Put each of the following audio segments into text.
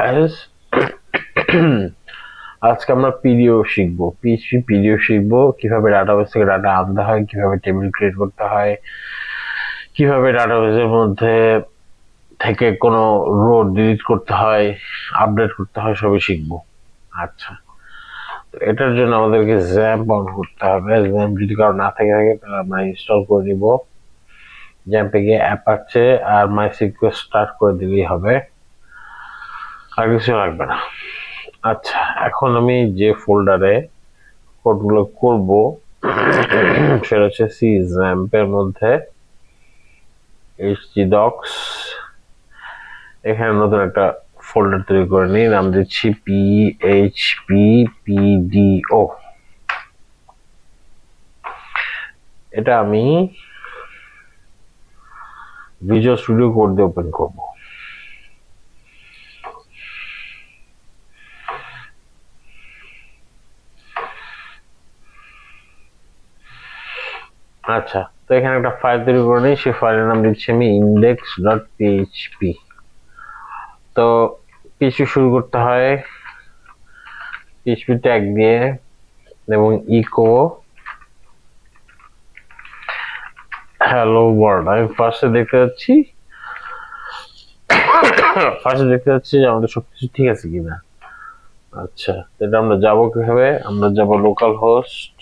As আজকে আমরা PDO শিখবো, পিএইচপি পিডিও শিখবো, কিভাবে ডাটাবেস থেকে ডাটা আনতে হয়, কিভাবে টেবিল ক্রিয়েট করতে হয়, কিভাবে ডাটাবেসের মধ্যে থেকে কোনো রো ডিলিট করতে হয়, আপডেট করতে হয়, সবই শিখবো। আচ্ছা, তো এটার জন্য আমাদেরকে জ্যাম্প অন করতে হবে। জ্যাম্প যদি কারো না থাকে তাহলে আমরা ইনস্টল করে দিব। জ্যাম্পে গিয়ে অ্যাপাচে আর মাইসিকিউএল স্টার্ট করে দিলেই হবে, আর কিছু লাগবে না। আচ্ছা, এখন আমি যে ফোল্ডারে কোডগুলো করব সেটা হচ্ছে সি জ্যাম্পের মধ্যে htdocs। এখানে নতুন একটা ফোল্ডার তৈরি করে নিই, নাম দিচ্ছি php pdo। এটা আমি ভিজুয়াল স্টুডিও কোড দিয়ে ওপেন করব। আচ্ছা, তো এখানে একটা ফাইল তৈরি করে নিই, সেই ফাইলের নাম দিচ্ছি আমি index.php। তো পিএইচপি শুরু করতে হয় পিএইচপি ট্যাগ দিয়ে এবং ইকো হ্যালো ওয়ার্ল্ড। আমি ফার্স্টে দেখতে যাচ্ছি যে আমাদের সবকিছু ঠিক আছে কিনা। আচ্ছা, এটা আমরা যাবো কিভাবে? আমরা যাবো লোকাল হোস্ট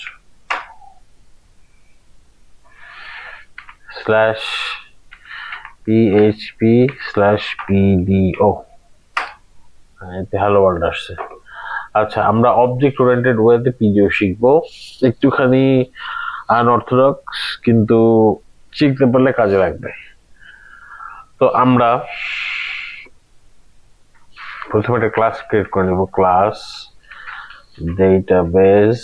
/php/pdo। এতে হ্যালো ওয়ার্ল্ড আসছে। আচ্ছা, আমরা অবজেক্ট ওরিয়েন্টেড ওয়েতে পিডিও শিখবো, একটুখানি আনঅর্থোডক্স, কিন্তু শিখতে পারলে কাজে লাগবে। তো আমরা প্রথমে একটা ক্লাস ক্রিয়েট করে নেব, ক্লাস ডেটাবেস।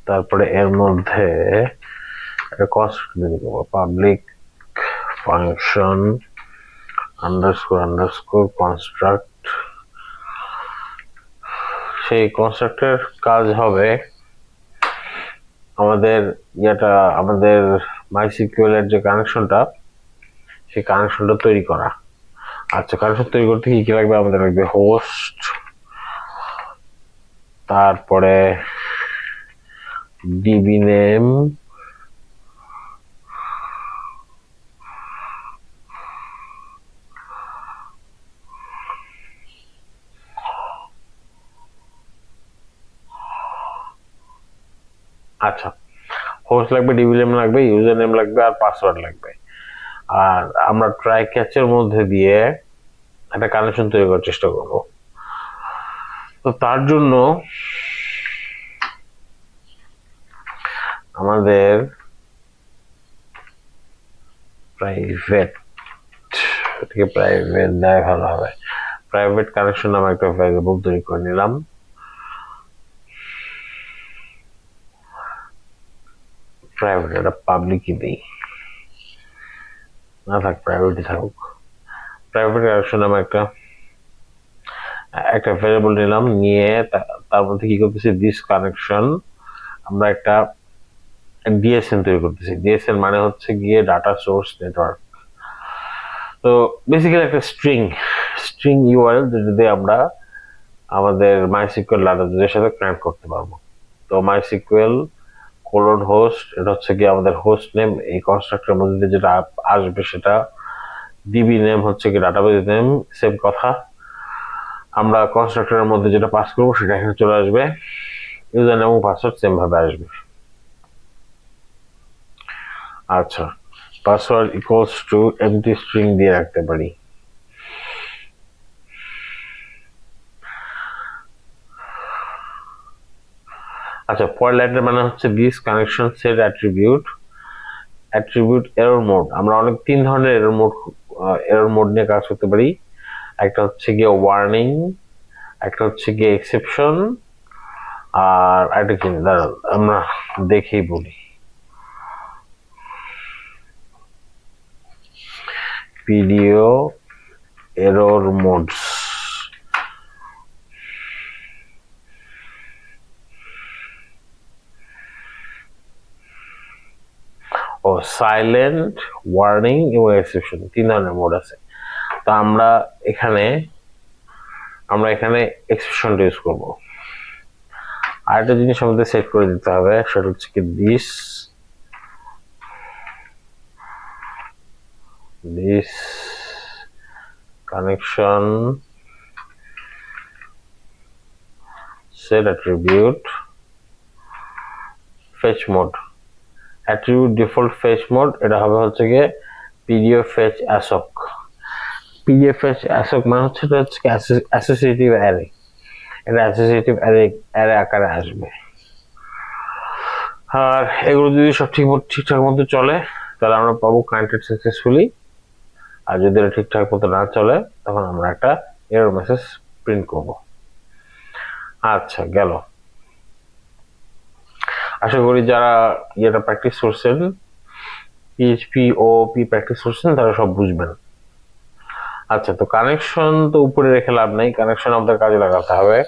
তারপরে এর মধ্যে একটা কনস্ট্রাক্ট দিয়ে দেবো, পাবলিক ফাংশন আন্ডারস্কোর কনস্ট্রাক্ট। সেই কনস্ট্রাক্টের কাজ হবে আমাদের আমাদের মাইসিকিউএল এর যে কানেকশনটা, সেই কানেকশনটা তৈরি করা। আচ্ছা, কানেকশন তৈরি করতে কি কি লাগবে? আমাদের লাগবে হোস্ট, তারপরে ডিবি নেম, আচ্ছা হোস্ট লাগবে, ডিবি নেম লাগবে, ইউজার নেম লাগবে, আর পাসওয়ার্ড লাগবে। আর আমরা ট্রাই ক্যাচের মধ্যে দিয়ে একটা কানেকশন তৈরি করার চেষ্টা করব। তো তার জন্য আমাদের প্রাইভেট দেয় ভালো হবে। প্রাইভেট কানেকশন নামে একটা ভ্যারিয়েবল তৈরি করে নিলাম। প্রাইভেট, এটা পাবলিকই দিই, না থাক প্রাইভেটই থাকুক। প্রাইভেট কানেকশন নামে একটা ভ্যারিয়েবল নিলাম, নিয়ে তার মধ্যে কি করতেছি, দিস কানেকশন আমরা একটা ডিএসএন তৈরি করতেছি। ডিএসএন মানে হচ্ছে গিয়ে ডাটা সোর্স নেটওয়ার্ক। তো বেসিক্যালি একটা স্ট্রিং ইউআরএল যেটা দিয়ে আমরা আমাদের মাইসিকিউএল ডাটাবেসের সাথে কানেক্ট করতে পারবো। তো মাইসিকিউএল হোস্ট, এটা হচ্ছে কি আমাদের হোস্ট নেম। এই কনস্ট্রাক্টরের মধ্যে যেটা আসবে সেটা ডিবি নেম হচ্ছে কি ডাটাবেস নেম, সেম কথা। আমরা কনস্ট্রাক্টরের মধ্যে যেটা পাস করবো সেটা এখানে চলে আসবে, ইউজার নেম এবং পাসওয়ার্ড সেম ভাবে আসবে। আচ্ছা, password equals to MT string দিয়ে রাখতে পারি। আচ্ছা, পরের লাইনের মানে হচ্ছে this connection set attribute error mode. আমরা অনেক 3 ধরনের এরর মোড নিয়ে কাজ করতে পারি। একটা হচ্ছে গিয়ে ওয়ার্নিং, একটা হচ্ছে গিয়ে এক্সেপশন, আর একটা কি দাঁড়ান আমরা দেখেই বলি। PDO error modes. ও সাইলেন্ট, ওয়ার্নিং এবং এক্সেপশন, 3 ধরনের মোড আছে। তো আমরা এখানে এক্সপ্রেশনটা ইউজ করব। আরেকটা জিনিস আমাদের সেট করে দিতে হবে, সেটা হচ্ছে কি this connection set attribute fetch mode attribute default fetch mode এটা হবে হচ্ছে গিয়ে pdf fetch assoc। pdf fetch assoc মানে হচ্ছে এটা হচ্ছে অ্যাসোসিয়েটিভ অ্যারে, এটা অ্যাসোসিয়েটিভ অ্যারে আকারে আসবে। আর এগুলো যদি সব ঠিকঠাক মতো চলে তাহলে আমরা পাবো কানেক্টেড সাকসেসফুলি, আর যদি এটা ঠিকঠাক মতো না চলে তখন আমরা একটা এরর মেসেজ প্রিন্ট করব। আচ্ছা, গেল। আশা করি যারা এটা প্র্যাকটিস করছেন, পিএইচপি ওপি প্র্যাকটিস করছেন, তারা সব বুঝবেন। আচ্ছা, তো কানেকশন তো উপরে রেখে লাভ নেই, কানেকশন আমাদের কাজে লাগাতে হবে।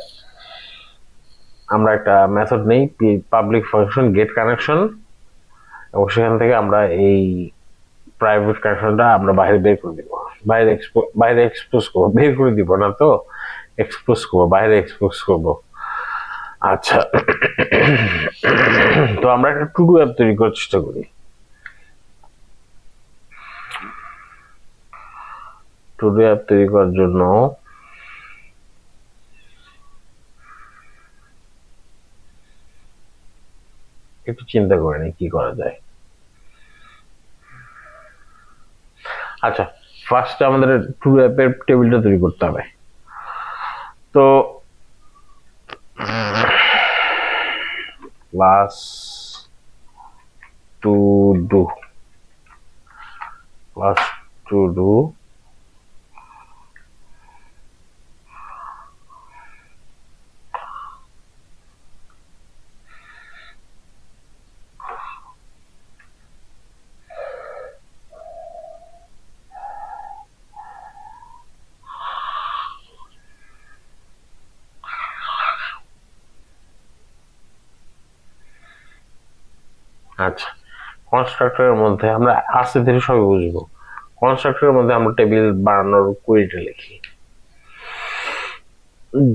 আমরা একটা মেথড নেই পাবলিক ফাংশন গেট কানেকশন, এবং সেখান থেকে আমরা এই প্রাইভেট কানেকশনটা আমরা বাইরে বের করে দিব, বাইরে এক্সপোজ করবো, বের করে দিব না তো, এক্সপোজ করবো, বাইরে এক্সপোজ করবো। আচ্ছা, তো আমরা একটা টু ডু অ্যাপ তৈরি করার চেষ্টা করি। টু ডু অ্যাপ তৈরি করার জন্য একটু চিন্তা করে নিই কি করা যায়। আচ্ছা, ফার্স্টে আমাদের টু ডু অ্যাপের টেবিলটা তৈরি করতে হবে। তো ক্লাস টু ডু আচ্ছা, কনস্ট্রাক্টরের মধ্যে আমরা আস্তে ধীরে সবই বুঝবো। কনস্ট্রাক্টরের মধ্যে আমরা টেবিল বানানোর কোয়েরিটা লিখি,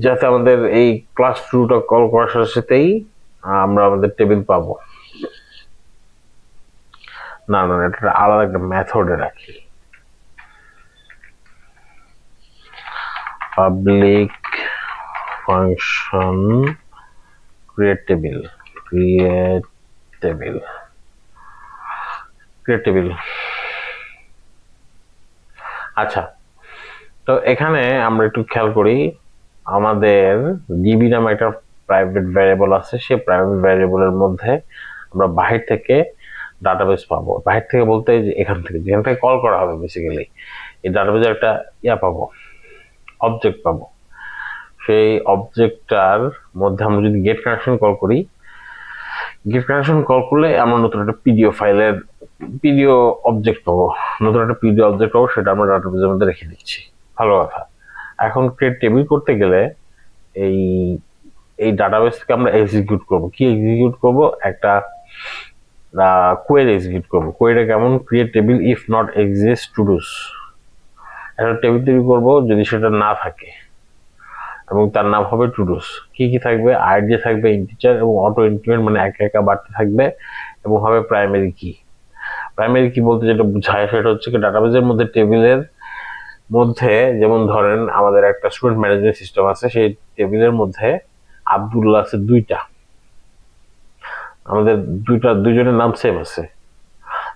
যাতে আমাদের এই ক্লাস টুটা কল করার সাথে সাথেই আমরা আমাদের টেবিল পাবো। না, এটা আলাদা একটা মেথডে রাখি, পাবলিক ফাংশন ক্রিয়েট টেবিল। আচ্ছা, তো এখানে আমরা একটু খেয়াল করি, আমাদের ডিবি নামে একটা প্রাইভেট ভ্যারিয়েবল আছে, সেই প্রাইভেট ভ্যারিয়েবলের মধ্যে আমরা বাহির থেকে ডাটাবেস পাবো। বাহির থেকে বলতে যে যেখান থেকে কল করা হবে, বেসিক্যালি এই ডাটাবেসের একটা পাবো, অবজেক্ট পাবো। সেই অবজেক্টটার মধ্যে আমরা যদি গেট কানেকশন কল করি, গেট কানেকশন কল করলে আমরা নতুন একটা পিডিও অবজেক্ট পাবো, সেটা আমরা ডাটাবেসের মধ্যে রেখে দিচ্ছি। ভালো কথা। এখন ক্রিয়েট টেবিল করতে গেলে এই ডাটাবেসকে আমরা এক্সিকিউট করব। কি এক্সিকিউট করব? একটা কোয়েরি এক্সিকিউট করব। কোয়েরিটা কেমন? Create table if not exist todos. একটা টেবিল তৈরি করব যদি সেটা না থাকে, এবং তার নাম হবে টু ডুস। কি কি থাকবে? আইডি থাকবে ইন্টিজার, এবং অটো ইনক্রিমেন্ট মানে একা একা বাড়তে থাকবে, এবং হবে প্রাইমারি কি। প্রাইমারি কি বলতে যেটা বোঝায় সেটা হচ্ছে কি, ডাটাবেসের মধ্যে টেবিলের মধ্যে, যেমন ধরেন আমাদের একটা স্টুডেন্ট ম্যানেজমেন্ট সিস্টেম আছে, সেই টেবিলের মধ্যে আব্দুল্লাহ আছে 2টা, আমাদের দুজনের নাম সেম আছে।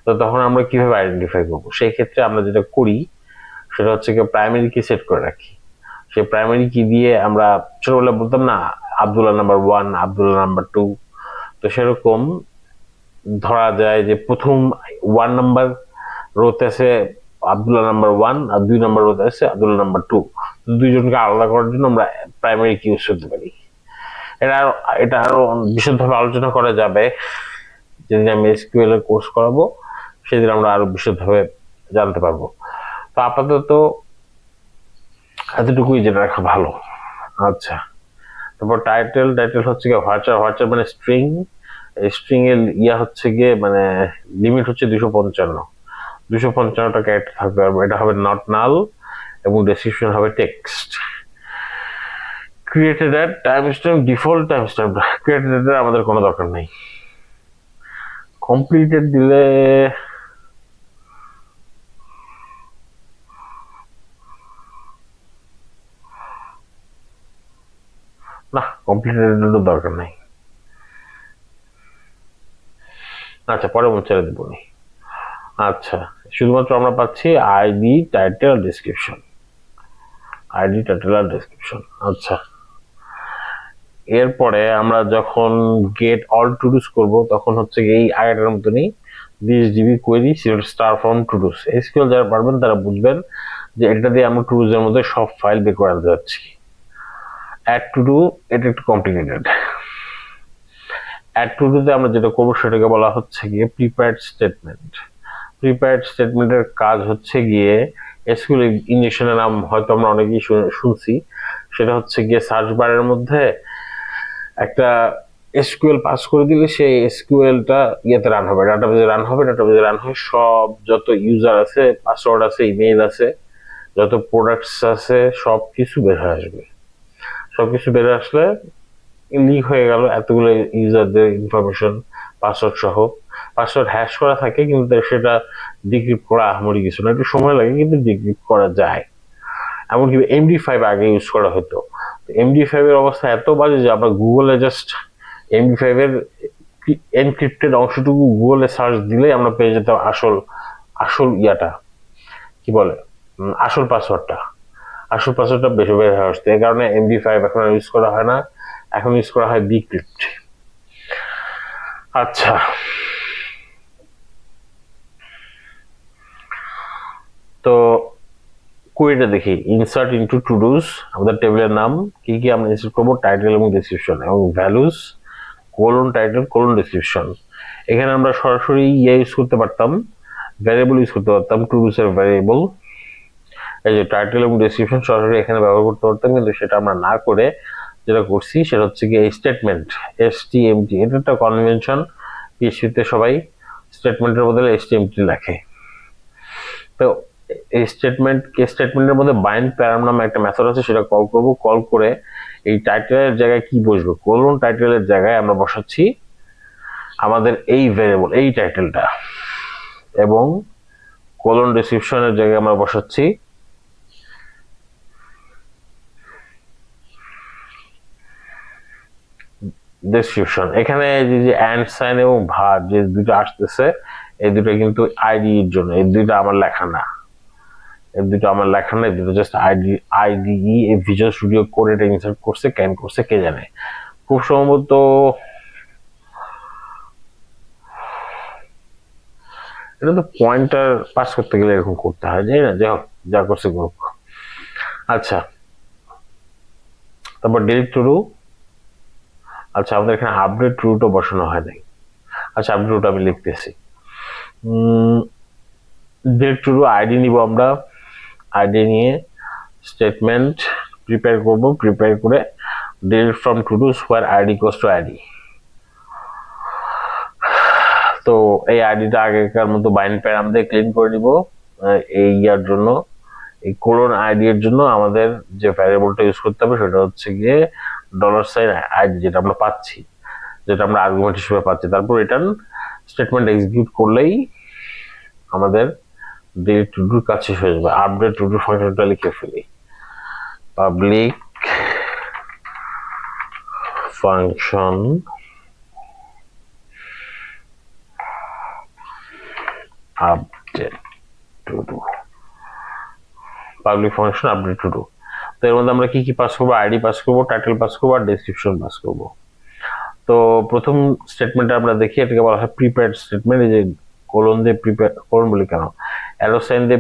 তো তখন আমরা কিভাবে আইডেন্টিফাই করবো? সেই ক্ষেত্রে আমরা যেটা করি সেটা হচ্ছে কি, প্রাইমারি কি সেট করে রাখি। সেই প্রাইমারি কি দিয়ে আমরা ছোটবেলায় বলতাম না, আব্দুল্লাহ নাম্বার 1, আব্দুল্লাহ নাম্বার 2। তো সেরকম ধরা যায় যে প্রথম 1 নাম্বার রোতে আছে আব্দুল্লাহ নাম্বার 1, আর 2 নাম্বার রোতে আছে আব্দুল্লাহ নাম্বার 2। দুইজনকে আলাদা করার জন্য আমরা প্রাইমারি কি ইউজ করতে পারি। এটা আরো বিশদভাবে আলোচনা করা যাবে যেদিন আমি এসকিউএল এর কোর্স করাবো, সেদিন আমরা আরো বিশদভাবে জানতে পারবো। তো আপাতত এতটুকুই জেনে রাখা ভালো। আচ্ছা, তারপর টাইটেল হচ্ছে গিয়ে হোয়াটসঅ্যাপ মানে স্ট্রিং। স্ট্রিং এর হচ্ছে গিয়ে মানে লিমিট হচ্ছে 255টা ক্যারেক্টার থাকবে, আর এটা হবে নট নাল, এবং ডেসক্রিপশন হবে text. Created at time stamp, default time stamp, created at আমাদের কোনো দরকার নেই। কমপ্লিটেড দিলে না, কমপ্লিটেড দরকার নেই। আচ্ছা, পরে ছেড়ে দেবো নি। আচ্ছা, শুধুমাত্র আমরা পাচ্ছি ID, title, description. ID, title আর ডেসক্রিপশন। আচ্ছা, এরপরে আমরা যখন গেট অল টু ডুস করবো তখন হচ্ছে এই আগেটার মতনই this DB query star from todos. SQL যারা পারবেন তারা বুঝবেন যে এটা দিয়ে আমরা টু ডুস এর মধ্যে সব ফাইল বের করে আনতে যাচ্ছি। অ্যাড টু ডু এটা একটু কমপ্লিকেটেড। অ্যাড টু ডুতে আমরা যেটা করবো সেটাকে বলা হচ্ছে গিয়ে প্রিপেয়ার্ড স্টেটমেন্ট। প্রিপেয়ার্ড স্টেটমেন্টের কাজ হচ্ছে গিয়ে এসকিউএল ইনজেকশনের নাম হয়তো আমরা অনেকেই শুনছি, সেটা হচ্ছে গিয়ে সার্চ বারের মধ্যে একটা এসকিউএল পাস করে দিলে সেই এসকিউএলটা ইয়েতে রান হবে, ডাটাবেজে রান হবে। ডাটাবেজে রান হয়ে সব যত ইউজার আছে, পাসওয়ার্ড আছে, ইমেইল আছে, যত প্রোডাক্টস আছে সব কিছু বের হয়ে আসবে। সব কিছু বের আসলে লিক হয়ে গেল এতগুলো ইউজারদের ইনফরমেশন, পাসওয়ার্ড সহ। পাসওয়ার্ড হ্যাশ করা থাকে কিন্তু সেটা ডিক্রিপ্ট করা আহামরি কিছু না, একটু সময় লাগে কিন্তু ডিক্রিপ্ট করা যায়। এমনকি MD5 আগে ইউজ করা হতো। MD5 এর অবস্থা এত বাজে যে আমরা গুগলে জাস্ট MD5 এর এনক্রিপ্টেড অংশটুকু গুগলে সার্চ দিলেই আমরা পেয়ে যেতাম আসল ইয়াটা কি বলে আসল পাসওয়ার্ডটা বেশি বের হয়ে আসতো। এই কারণে MD5 এখন আর ইউজ করা হয় না, এখন ইউজ করা হয় ডিক্রিপ্ট। আচ্ছা, তো কুয়েরিটা দেখি। ইনসার্ট ইনটু টু ডুস, আমাদের টেবিলের নাম কি কি আমরা ইনসার্ট করবো, টাইটেল এবং ডেসক্রিপশন এবং values colon title colon description. এখানে আমরা সরাসরি ইউজ করতে পারতাম, ভ্যারিয়েবল ইউজ করতে পারতাম, টু ডুস এর ভ্যারিয়েবল। এই যে টাইটেল এবং ডেসক্রিপশন সরাসরি এখানে ব্যবহার করতে পারতাম, কিন্তু সেটা আমরা না করে যেটা করছি সেটা হচ্ছে কি এই স্টেটমেন্ট STMT। এটা একটা কনভেনশন, PHP-তে সবাই স্টেটমেন্টের বদলে STMT লেখে। তো এই স্টেটমেন্টের মধ্যে বাইন্ড প্যারাম নামে একটা মেথড আছে, সেটা কল করব। কল করে এই টাইটেলের জায়গায় কি বসবে, কোলন টাইটেলের জায়গায় আমরা বসাচ্ছি আমাদের এই ভ্যারিয়েবল, এই টাইটেলটা, এবং কোলন ডেসক্রিপশনের জায়গায় আমরা বসাচ্ছি ডেসক্রিপশন। এখানে যে অ্যান্ড সাইন এবং ভার যে দুটো আসতেছে, এই দুটো কিন্তু আইডির জন্য, এই দুটো আমার লেখা না, এই দুটো just IDE visual studio code এটা ইনসার্ট করছে, ক্যান করছে কে জানে। খুব সম্ভবত এটা তো পয়েন্টার পাস করতে গেলে এরকম করতে হয়, জানি না, যাই হোক যা করছে করুক। আচ্ছা, তারপর ডিলিট টু ডু। আচ্ছা, আমাদের এখানে আপডেট টুটা বসানো হয় নাই। আচ্ছা, আপডেট টুটা আমি লিখতেছি। ডিলিট টু ডু আইডি নিব আমরা, আইডি নিয়ে স্টেটমেন্ট প্রিপেয়ার করব, প্রিপেয়ার করে delete from to do where ID equals to ID. তো এই আইডিটা আগেকার মতো বাইন্ড প্যারাম দিয়ে ক্লিন করে নিব। এই ইয়ার জন্য, এই কোলন আইডি এর জন্য আমাদের যে ভ্যারিয়েবলটা ইউজ করতে হবে সেটা হচ্ছে গিয়ে $আইডি, যেটা আমরা পাচ্ছি, যেটা আমরা আর্গুমেন্ট হিসেবে পাচ্ছি। তারপর রিটার্ন স্টেটমেন্ট এক্সিকিউট করলেই আমাদের ডিলিট টু ডুর কাজ শেষ হয়ে যাবে। আপডেট টু ডু ফাংশনটা লিখে ফেলি, public function update to do, public function update to do. তো এর মধ্যে আমরা কি কি পাস করবো, আইডি পাস করবো, টাইটেল পাস করবো আর ডেসক্রিপশন পাস করবো। তো প্রথম স্টেটমেন্টে আমরা দেখি, এটাকে বলা হয় প্রিপেয়ার্ড স্টেটমেন্ট। এই যে কোলন দিয়ে প্রিপেয়ার, কোলন বলি কেন, অ্যারো সাইন দিয়ে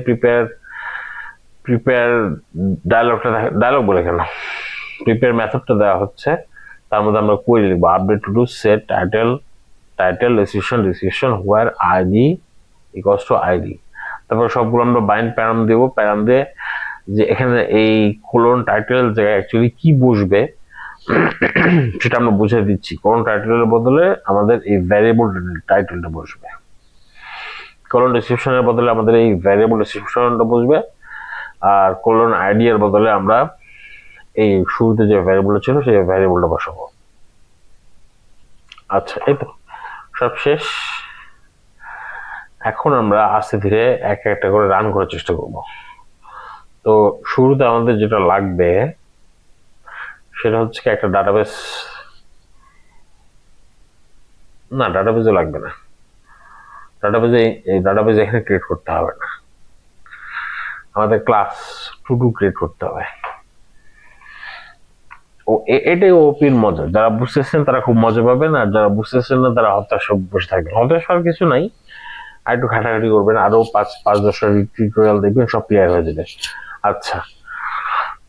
প্রিপেয়ার ডায়লগটা, ডায়লগ বলে কেন, প্রিপেয়ার মেথডটা দেওয়া হচ্ছে। তার মধ্যে আমরা কোয়েরি লিখবো, update to do set title description where ID equals to ID. তারপর সবগুলো আমরা বাইন্ড প্যারাম দেব, প্যারাম দিয়ে যে এখানে এই কোলন টাইটেল জায়গায় অ্যাকচুয়ালি কি বসবে সেটা আমরা বুঝে দিচ্ছি। কোলন টাইটেলের বদলে আমাদের এই ভ্যারিয়েবল টাইটেলটা বসবে, কোলন ডেসক্রিপশনের বদলে আমাদের এই ভ্যারিয়েবল ডেসক্রিপশনটা বসবে। আর কোলন আইডিয়ার বদলে আমরা এই শুরুতে যে ভ্যারিয়েবল ছিল সেই ভ্যারিয়েবলটা বসাবো। আচ্ছা, এই তো সব শেষ। এখন আমরা আস্তে ধীরে একটা করে রান করার চেষ্টা করব। তো শুরুতে আমাদের যেটা লাগবে সেটা হচ্ছে কি একটা ডাটাবেস। না, ডাটাবেসও লাগবে না। ডাটাবেস এখানে ক্রিয়েট করতে হবে না, আমাদের ক্লাস টু ডু ক্রিয়েট করতে হবে। ও এটাই ওপির মজা। যারা বুঝতেছেন তারা খুব মজা পাবেন, আর যারা বুঝতেছেন না তারা হতাশ বসে থাকবেন। হতাশ হওয়ার কিছু নাই, আর একটু ঘাটাঘাটি করবেন, আরো 5-10 টিউটোরিয়াল দেখবেন, সব ক্লিয়ার হয়ে যাবে। আচ্ছা,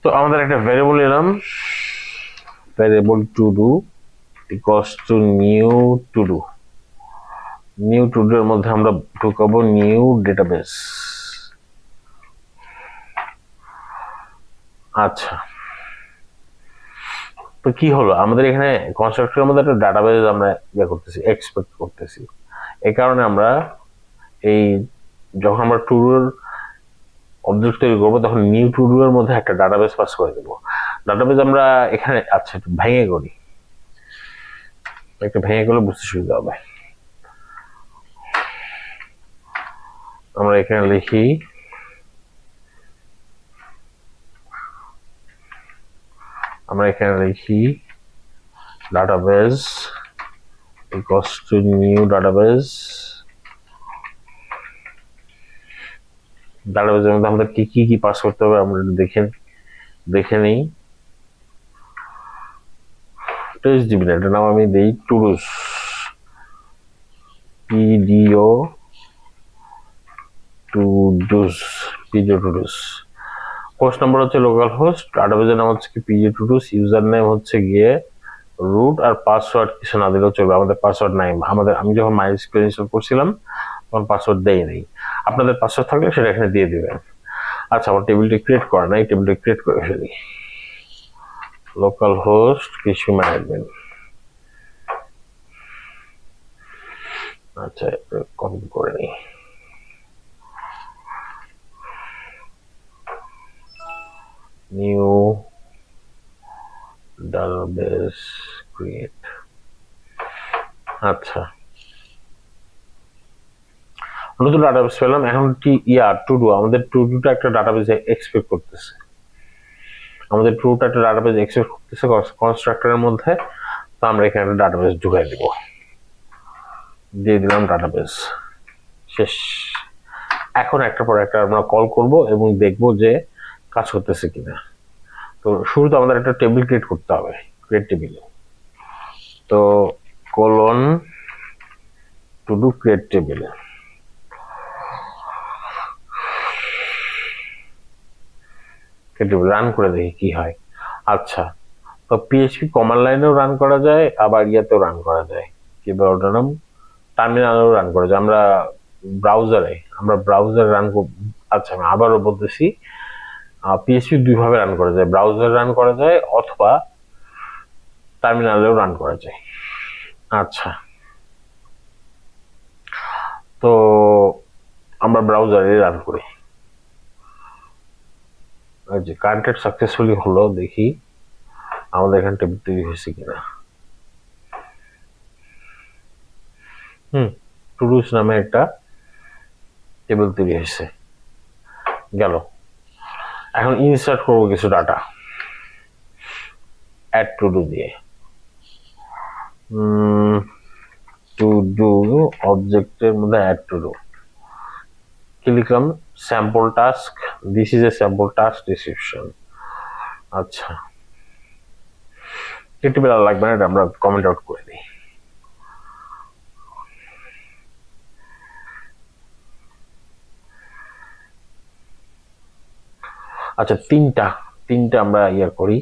তো আমাদের একটা ভ্যারিয়েবল এলাম, variable to do equals two new to do. New to do এর মধ্যে আমরা ঢুকাবো নিউ ডেটাবেস। আচ্ছা, তো কি হলো, আমাদের এখানে কনস্ট্রাক্টরের মধ্যে একটা ডাটাবেস আমরা করতেছি, এক্সপেক্ট করতেছি। এই কারণে আমরা এই যখন আমরা টু ডুর অবজেক্ট তৈরি করবো তখন নিউ টু ডু এর মধ্যে একটা ডাটাবেস পাস করে দেবো। ডাটাবেস আমরা এখানে আচ্ছা একটু ভেঙে করি, একটু ভেঙে করলে বুঝতে সুবিধা হবে। আমরা এখানে লিখি database equals to new database. ডাটাবেসের মধ্যে আমাদের কি কি পাস করতে হবে আমরা দেখে নিই। টেস্ট দিবি না, এটা নাম আমি দিই টুডুস, পিডিও টুডুস, পিডিও টুডুস। হোস্ট নাম্বার হচ্ছে লোকাল হোস্ট, ডাটাবেসের নাম হচ্ছে কি পিডিও টুডুস, ইউজার নেম হচ্ছে গিয়ে রুট, আর পাসওয়ার্ড কিছু না দিলেও চলবে, আমাদের পাসওয়ার্ড নাই। আমি যখন মাইস্কুয়েল ইনস্টল করছিলাম তখন পাসওয়ার্ড দেই নাই, আপনাদের পাসওয়ার্ড থাকলে সেটা এখানে দিয়ে দিবেন। আচ্ছা, আমার টেবিলটি ক্রিয়েট করা নাই, টেবিলটি ক্রিয়েট করে ফেলি। লোকাল হোস্ট কিছু ম্যানেজমেন্ট। আচ্ছা, কপি করে নিই। New database create. আচ্ছা, নতুন ডাটাবেস পেলাম। এখন কি টু ডু, আমাদের টু ডুটা একটা ডাটাবেস এক্সপেক্ট করতেছে, কনস্ট্রাক্টরের মধ্যে। তো আমরা এখানে একটা ডাটাবেস ঢুকাই দিব, দিয়ে দিলাম ডাটাবেস। শেষ। এখন একটার পর একটা আমরা কল করব এবং দেখব যে কাজ করতেছে কিনা। তো শুরুতে আমাদের একটা টেবিল ক্রিয়েট করতে হবে, ক্রিয়েট টেবিল। তো colon to do create table. Run করে দেখি কি হয়। আচ্ছা, তো পিএইচপি কমান্ড লাইনেও রান করা যায়, আবার ইয়াতেও রান করা যায়, কি বলে ওটার নাম, টার্মিনালেও রান করা যায়। আমরা ব্রাউজারে রান করব। আচ্ছা, আমি আবারও বলতেছি, পিএইচপি দুইভাবে রান করা যায়, ব্রাউজারে রান করা যায় অথবা টার্মিনালেও রান করা যায়। আচ্ছা, তো আমরা ব্রাউজারে রান করি। যে কানেক্টেড সাকসেসফুলি হলো, দেখি আমাদের এখানে টেবিল তৈরি হয়েছে কিনা। টুডুস নামে একটা টেবিল তৈরি হয়েছে, গেল। এখন ইনসার্ট করবো কিছু ডাটা, অ্যাড টু ডু দিয়ে। টু ডু অবজেক্টের মধ্যে অ্যাড টু ডু, কি লিখলাম, sample task, this is a sample task description. আচ্ছা, টেবিল আর লাগবে না, এটা আমরা কমেন্ট আউট করে দিই। আচ্ছা, তিনটা আমরা করি,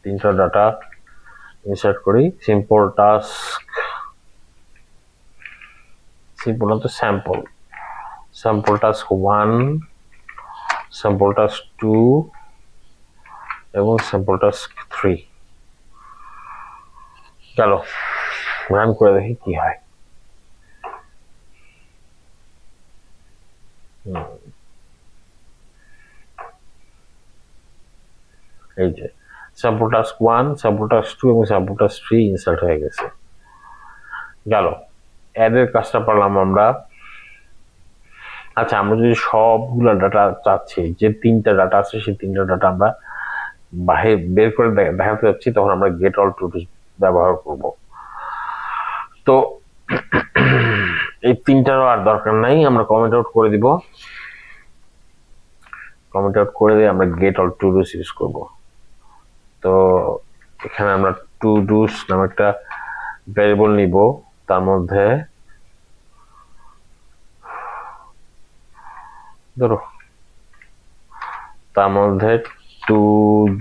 তিনটা ডাটা ইনসার্ট করি। সিম্পল টাস্ক, সিম্পল না তো স্যাম্পল টাস্ক 1, স্যাম্পল টাস্ক 2 এবং স্যাম্পল টাস্ক 3। চলো রান করে দেখি কি হয়। এই যে স্যাম্পল টাস্ক 1, স্যাম্পল টাস্ক 2 এবং স্যাম্পল টাস্ক 3 ইনসার্ট হয়ে গেছে। গেল, অ্যাডের কাজটা পারলাম আমরা। আচ্ছা, আমরা যদি সবগুলো ডাটা চাচ্ছি, যে 3টা ডাটা আছে সেই 3টা ডাটা আমরা বাহির বের করে দেখাতে যাচ্ছি, তখন আমরা গেট অল টু ব্যবহার করব। তো এই 3টারও আর দরকার নাই, আমরা কমেন্ট আউট করে দিব। কমেন্ট আউট করে দিয়ে আমরা গেট অল টু ডুস ইউজ করব। তো এখানে আমরা টু ডুস নামে একটা ভ্যারিয়েবল নিব, তার মধ্যে ধরো to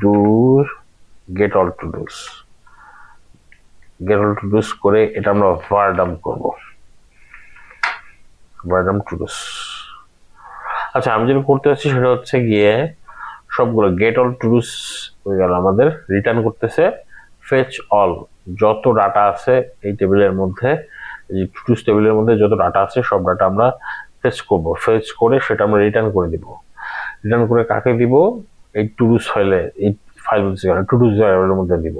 do get all todos, get all todos করে এটা আমরা ভারডাম করব, ভারডাম টু ডুস। আচ্ছা, আমি যেটা করতে যাচ্ছি সেটা হচ্ছে গিয়ে সবগুলো গেট অল টু ডুস হয়ে গেল, আমাদের রিটার্ন করতেছে ফেচ অল, যত ডাটা আছে এই টেবিলের মধ্যে, এই টু ডুস টেবিলের মধ্যে যত ডাটা আছে সব ডাটা আমরা ফেচ করব। ফেচ করে সেটা আমরা রিটার্ন করে দিব। রিটার্ন করে কাকে দিব? এই টু ডুস ফাইলে, এই ফাইল বলতে গেলে টু ডুস ভ্যারিয়েবলের মধ্যে দিব।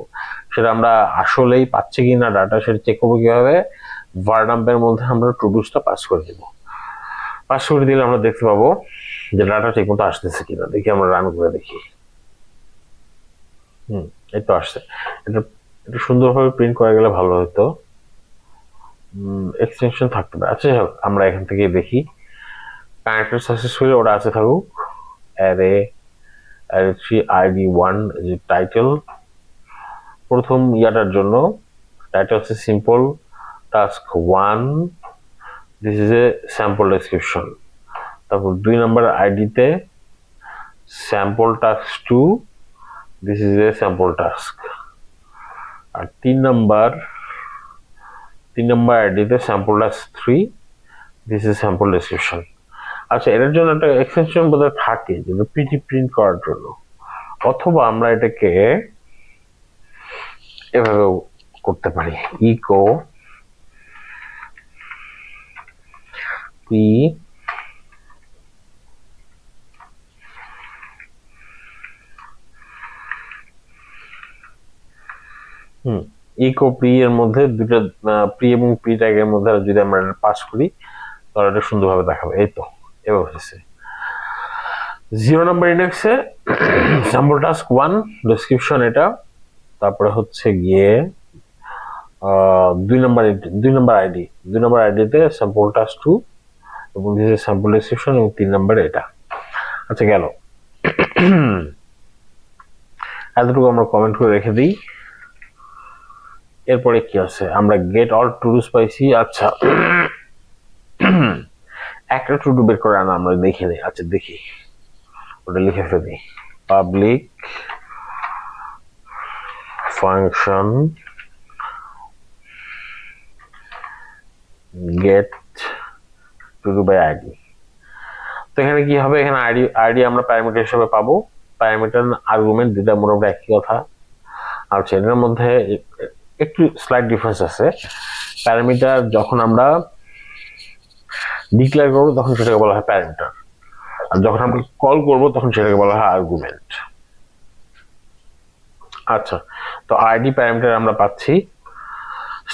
সেটা আমরা আসলেই পাচ্ছি কিনা ডাটা সেটা চেক করবো কিভাবে? ভারডাম্পের মধ্যে আমরা টু ডুসটা পাস করে দিব। পাস করে দিলে আমরা দেখতে পাবো যে ডাটা ঠিক মতো আসতেছে কিনা। দেখি, আমরা রান করে দেখি। এই তো আসছে। এটা একটু সুন্দরভাবে প্রিন্ট করা গেলে ভালো হতো, এক্সটেনশন থাকতে পারে। আচ্ছা, আমরা এখান থেকে দেখি কানেক্টেড সাকসেসফুলি, ওটা আছে থাকুক। অ্যারে 3 id1 যে টাইটেল, প্রথম ইয়াটার জন্য টাইটেল হচ্ছে simple task 1, this is a sample description. তারপর 2 নম্বর আইডিতে sample task 2, this is a sample task. আর 3 নম্বর আইডিতে sample task 3, this is sample description. আচ্ছা, এটার জন্য একটা এক্সটেনশন বোধহয় থাকে যেটা পিটি প্রিন্ট করার জন্য, অথবা আমরা এটাকে এভাবে করতে পারি, ইকো পি ইকো পি এর মধ্যে দুটো প্রি এবং পি ট্যাগের মধ্যে যদি আমরা পাস করি তাহলে এটা সুন্দরভাবে দেখাবে। এই তো এভাবে হয়েছে। 0 নম্বর ইন্ডেক্সে স্যাম্পল টাস্ক 1 ডেসক্রিপশন এটা, তারপরে হচ্ছে গিয়ে 2 নম্বর আইডিতে স্যাম্পল টাস্ক 2 এবং স্যাম্পল ডেসক্রিপশন, এবং 3 নম্বরে এটা। আচ্ছা, গেল। এতটুকু আমরা কমেন্ট করে রেখে দিই। এরপরে কি আছে? আমরা গেট অল টু ডুস পাইছি। আচ্ছা, একটা টু ডু বের করে আনা আমরা দেখে নিই। আচ্ছা, দেখি, ওটা লিখে ফেলি। Public function get todo by ID. তো এখানে কি হবে? এখানে আইডি আমরা প্যারামিটার হিসেবে পাবো। প্যারামিটার আর্গুমেন্ট দুটা মোটামুটি একই কথা। আচ্ছা, এটার মধ্যে একটু স্লাইড ডিফারেন্স আছে। প্যারামিটার যখন আমরা ডিক্লেয়ার করবো তখন সেটাকে বলা হয় প্যারামিটার, আর যখন আমরা কল করবো তখন সেটাকে বলা হয় আর্গুমেন্ট। আচ্ছা, তো আইডি প্যারামিটার আমরা পাচ্ছি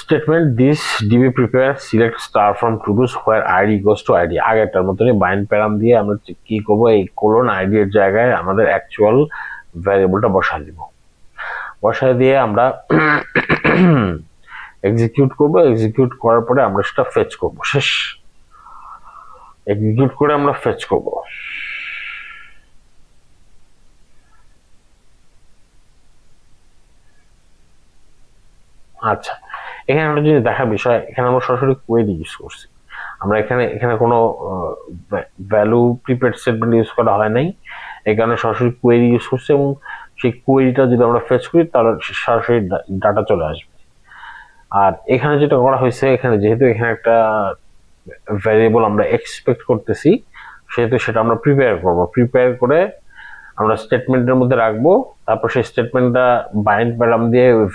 statement this DB prepare select star from todos where ID goes to ID. আগেরটার মতনই বাইন্ড প্যারাম দিয়ে আমরা কি করবো? এই কোলন আইডি এর জায়গায় আমাদের অ্যাকচুয়াল ভ্যারিয়েবলটা বসায় দিব। বসায় দিয়ে আমরা এক্সিকিউট করব। এক্সিকিউট করার পরে আমরা সেটা ফেচ করব। শেষ। এক্সিকিউট করে আমরা ফেচ করব। আচ্ছা, এখানে আমরা যদি দেখার বিষয়, এখানে আমরা সরাসরি কোয়েরি ইউজ করছি। আমরা এখানে কোনো ভ্যালু প্রিপেড স্টেটমেন্ট ইউজ করা হয় নাই, এই কারণে সরাসরি কোয়েরি ইউজ করছি, এবং সেই কোয়েরিটা যদি আমরা ফেচ করি তাহলে সরাসরি ডাটা চলে আসবে। আর এখানে যেটা করা হয়েছে, এখানে যেহেতু এখানে একটা ভ্যারিয়েবল আমরা এক্সপেক্ট করতেছি, সেহেতু সেটা আমরা প্রিপেয়ার করব। প্রিপেয়ার করে আমরা স্টেটমেন্টের মধ্যে রাখবো। তারপর সেই স্টেটমেন্টটা বাইন্ড প্যারাম দিয়ে ওই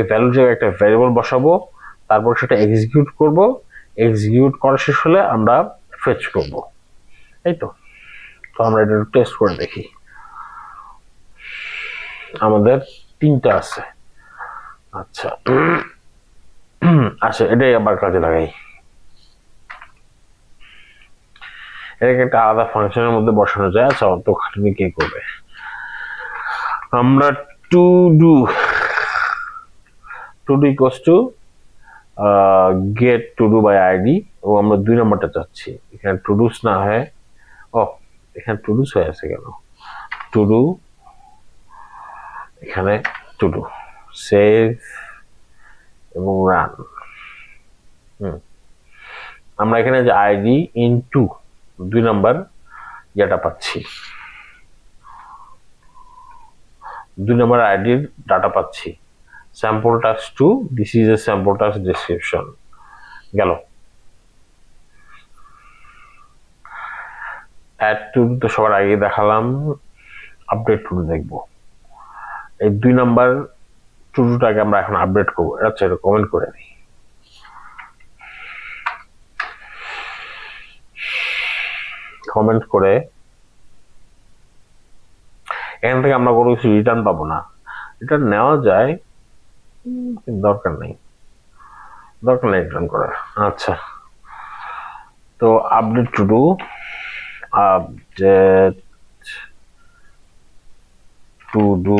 ভ্যালুর জায়গায় একটা ভ্যারিয়েবল বসাবো। তারপর সেটা এক্সিকিউট করব। এক্সিকিউট করা শেষ হলে আমরা ফেচ করব। এই তো আমরা এটা টেস্ট করে দেখি। আমাদের 3টা আছে। আচ্ছা আচ্ছা, এটাই আবার কাজে লাগাই। এটাকে একটা আলাদা ফাংশনের মধ্যে বসানো যায়। আচ্ছা, অত খাটুনি কে করবে? আমরা todo equals to get todo by ID, এবং আমরা 2 নম্বরটা চাচ্ছি। এখানে টু ডুস না হয়, এখানে টু ডুস হয়ে আছে কেন? টু ডু, এখানে টু ডু, সেভ এবং রান। আমরা এখানে যে আইডি ইনটু 2 নম্বর যেটা পাচ্ছি, 2 নম্বর আইডির ডাটা পাচ্ছি। Sample task 2, this is a sample task description. গেল। অ্যাড টু তো সবার আগে দেখালাম, আপডেট টু দেখবো। এই 2 নম্বর টুটাকে আমরা এখন আপডেট করবো। আচ্ছা, এটা কমেন্ট করে দিই। কমেন্ট করে এখান থেকে আমরা কোনো কিছু রিটার্ন পাবো না। রিটার্ন নেওয়া যায়, দরকার নেই রিটার্ন করার। আচ্ছা, তো update to do, update to do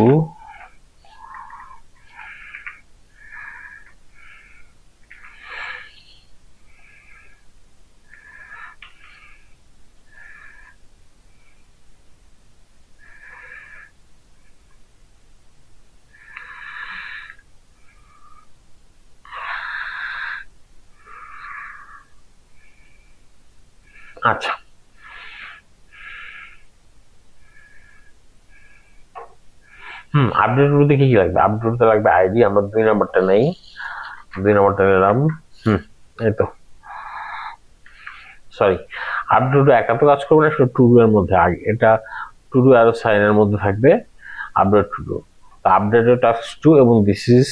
আচ্ছা, আপডেট টু দেখে কি লাগবে? আপডেট লাগবে আইডি। আমরা 2 নম্বরটা নেই, 2 নম্বরটা নিলাম। এই তো, সরি, আপডেট একা তো কাজ করবে না, সেটা টু ডু এর মধ্যে আগে, এটা টু ডু আর সাইনের মধ্যে থাকবে update to do. Updated task 2 এবং দিস ইজ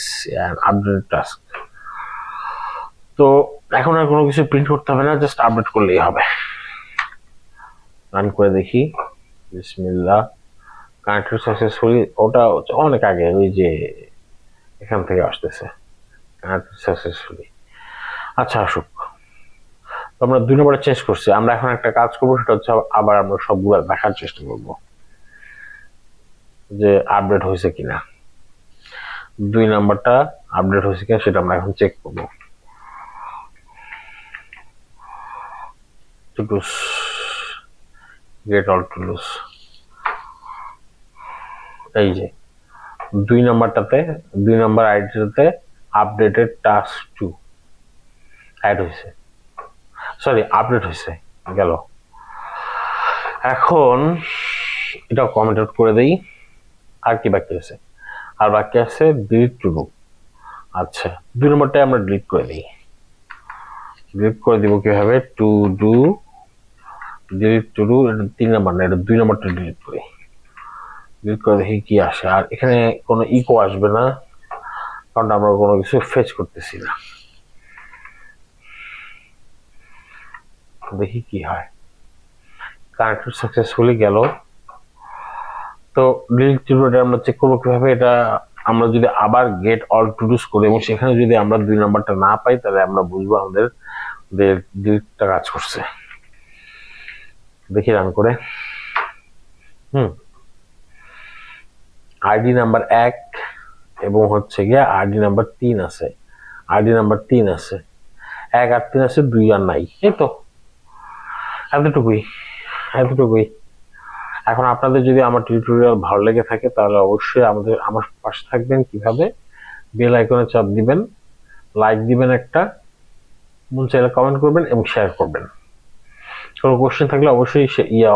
আপডেটেড টাস্ক। তো এখন আর কোনো কিছু প্রিন্ট করতে হবে না, জাস্ট আপডেট করলেই হবে। রান করে দেখি। বিসমিল্লাহ। কানেক্টেড সাকসেসফুলি, ওটা অনেক আগে, ওই যে এখান থেকে আসতেছে কানেক্টেড সাকসেসফুলি। আচ্ছা, আসুক। তো আমরা 2 নম্বরে চেঞ্জ করছি। আমরা এখন একটা কাজ করবো, সেটা হচ্ছে আবার আমরা সবগুলো দেখার চেষ্টা করবো যে আপডেট হয়েছে কিনা। 2 নম্বরটা আপডেট হয়েছে কিনা সেটা আমরা এখন চেক করবো। টুডুস, গেট অল টুডুস, এই যে 2 নম্বরটাতে, 2 নম্বর আইডিটাতে আপডেটেড টাস্ক 2 অ্যাড হয়েছে, সরি আপডেট হয়েছে। গেল। এখন এটা কমেন্ট আউট করে দেই। আর কি বাকি আছে? আর বাকি আছে ডিলিট টু ডু। আচ্ছা, 2 নম্বরটাই আমরা ডিলিট করে দিই। ডিলিট করে দিব কিভাবে? To do delete to do, এটা 3 নম্বর না, এটা 2 নম্বরটা ডিলিট করি। ডিলিট করে দেখি কি আসে। আর এখানে কোনো ইকো আসবে না, কারণ আমরা কোনো কিছু ফেচ করতেছি না। দেখি কি হয়। কানেক্টেড সাকসেসফুলি গেল। তো ডিলিট টু ডু আমরা চেক করবো কিভাবে? এটা আমরা যদি আবার গেট অল টু ডুস করি এবং সেখানে যদি আমরা 2 নম্বরটা না পাই, তাহলে আমরা বুঝবো আমাদের ডিলিটটা কাজ করছে। দেখি রান করে। আইডি নাম্বার 1 এবং হচ্ছে গিয়ে আইডি নাম্বার 3 আছে, আইডি নাম্বার 3 আছে, 1 আর 3 আছে, 2 আর নাই। এই তো এতটুকুই। এখন আপনাদের যদি আমার টিউটোরিয়াল ভালো লেগে থাকে, তাহলে অবশ্যই আমার পাশে থাকবেন। কিভাবে? বেল আইকনে চাপ দিবেন, লাইক দিবেন একটা, মন চাইলে কমেন্ট করবেন এবং শেয়ার করবেন। কোনো কোশ্চেন থাকলে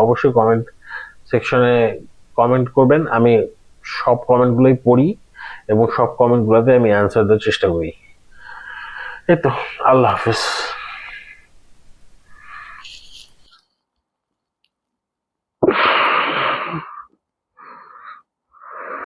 অবশ্যই কমেন্ট সেকশনে কমেন্ট করবেন। আমি সব কমেন্টগুলোই পড়ি এবং সব কমেন্টগুলোতে আমি অ্যান্সার দেওয়ার চেষ্টা করি। এই তো, আল্লাহ হাফিজ।